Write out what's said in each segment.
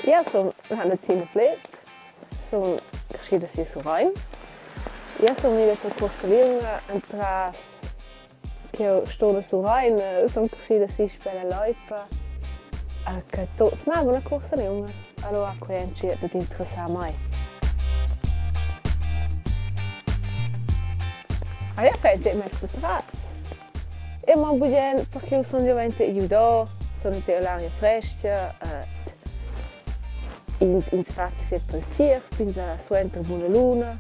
Ja, sono Tina Flip, sono cresciuta sia su Rhein. Ja, sono venuta a Corsa Lunga, entras che io sto su Rhein, sono cresciuta sia per la Loipa, che tutti mi hanno a Corsa Lunga, allora questo è di interessare mai. Ja, penso che mi spostrats. E ma bugen perché io sono diventata judo, sono all'aria fresca, in spazio per il tir, fino a suentra buona luna.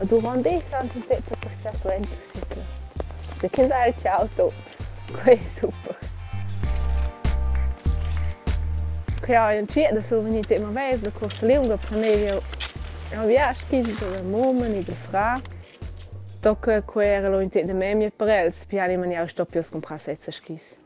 E durante il santo tempo per questa suentra cicla. Perché sai ciao tutto. Questo è super. Che ho un cia da sovenire ma vez da Corsa Lunga prendevo un viaggio chissà da mamma e da fra. Tocca quella lo in te de mie parels, piani maniera sto più comprare senza schis.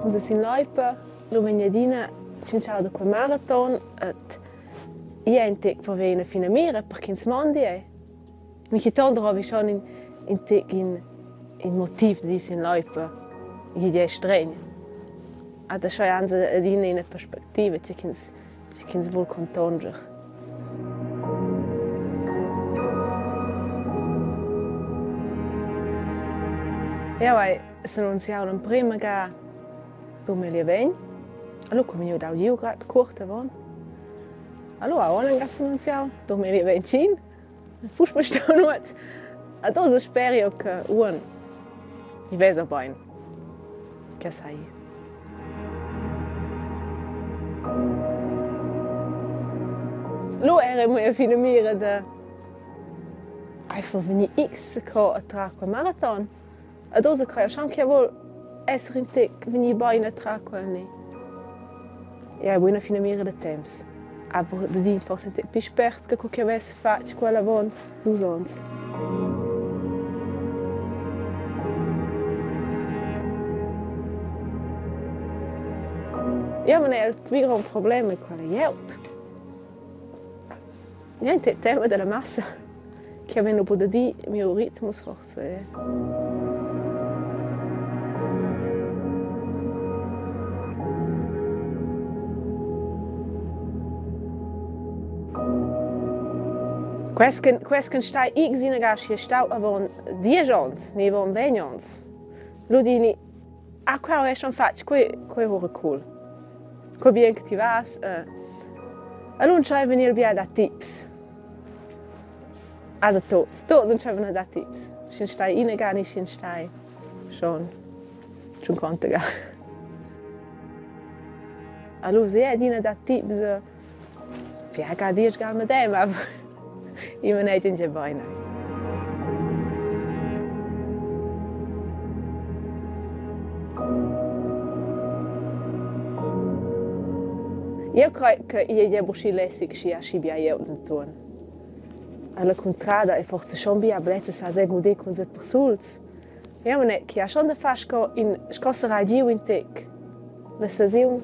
Unser sin Loipa, lo venerdina cinciao da quel marathon et io in te per venire fino a mira perché in mondi è. Mi chiedendo trovi schon in motiv di sin Loipa, gli è strano. Adesso è anche in prospettiva che ci vuol contongere. Ja, se non si ha un prima che 2020, allora come io da io grad corta von. Allora ora che non si ha 2020, pus bestaan not. Adesso spero che un i vesa bene. Che sai? Lo era mai fine mira da einfach wenn ich X a tra quel marathon. Adesso che io anche vol essere in te wenn ich bene tra quel ne. Ja, buona fine mira da temps. Aber da dient forse te più spert che che avesse fatto quella von 2 anni. Ja, ma il più grande problema è quello di aiuto. Niente, il tema della massa, che avendo potuto dire il mio ritmo forse. Questo stai X in gascia stau avon 10 anni, ne avon 20 anni. Lo dini, a qua è schon fatto, que ora cool. Ko bien che ti vas. Allora c'è venire via da tips. Also tots non c'è da tips. Sin stai in gar nicht sin stai. Schon konnte ga. Allora se dina da tips. Via ga dir gar mit dem, aber ich meine nicht in je beine. Io credo che io busci lessig sia schibia io den ton. Alla contrada è forse schon bia blezza sa se gude con se persuls. Ja, ma ne, che ha schon da fasco in scossera giu in tec. La sesiun